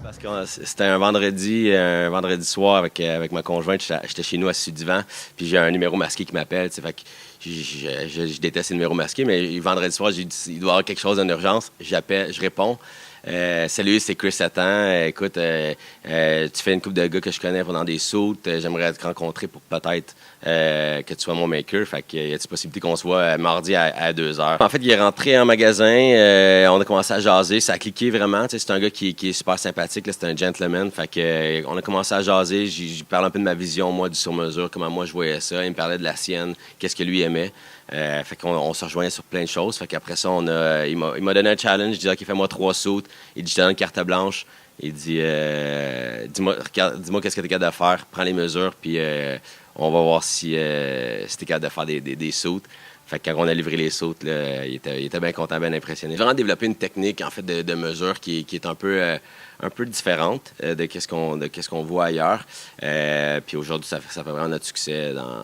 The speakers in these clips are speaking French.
Parce que c'était un vendredi soir avec ma conjointe, j'étais chez nous assis sur le divan, puis j'ai un numéro masqué qui m'appelle, tu sais, fait que je déteste les numéros masqués, mais vendredi soir, j'ai dit, il doit y avoir quelque chose en urgence, j'appelle, je réponds. Salut, c'est Chris Satan. Écoute, tu fais une couple de gars que je connais pendant des sautes. J'aimerais te rencontrer pour peut-être que tu sois mon maker. Fait que, y a-t-il possibilité qu'on se voit mardi à 2 heures? En fait, il est rentré en magasin. On a commencé à jaser. Ça a cliqué vraiment. C'est un gars qui est super sympathique. C'est un gentleman. Fait que, on a commencé à jaser. J'ai parlé un peu de ma vision, moi, du sur-mesure, comment moi je voyais ça. Il me parlait de la sienne, qu'est-ce que lui aimait. Fait qu'on se rejoignait sur plein de choses. Fait qu'après ça, il m'a donné un challenge. Il dit, OK, fais-moi 3 sauts. Il dit, je te donne une carte blanche. Il dit, dis-moi qu'est-ce que tu es capable de faire. Prends les mesures, puis on va voir si tu es capable de faire des sauts. Fait que quand on a livré les sautes, là, il était bien content, bien impressionné. J'ai vraiment développé une technique en fait de mesure qui est un peu différente de qu'est-ce qu'on voit ailleurs. Puis aujourd'hui, ça fait vraiment notre succès en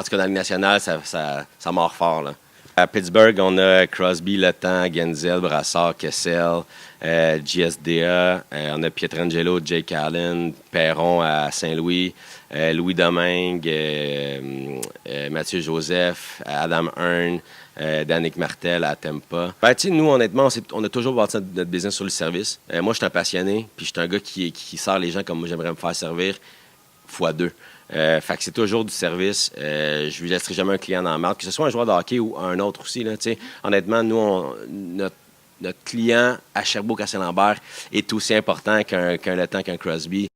tout cas dans la Ligue nationale, ça mord fort là. À Pittsburgh, on a Crosby, Letang, Genzel, Brassard, Kessel, GSDA. On a Pietrangelo, Jake Allen, Perron à Saint-Louis, Louis Domingue, Mathieu Joseph, Adam Hearn, Danick Martel à Tampa. Ben, nous, honnêtement, on a toujours bâti notre business sur le service. Moi, je suis un passionné, puis je suis un gars qui sert les gens comme moi, j'aimerais me faire servir fois deux. Fait que c'est toujours du service. Je ne laisserai jamais un client dans la marde, que ce soit un joueur de hockey ou un autre aussi. Là, honnêtement, nous, notre client à Sherbrooke, à Saint-Lambert, est aussi important qu'un Letang, qu'un Crosby.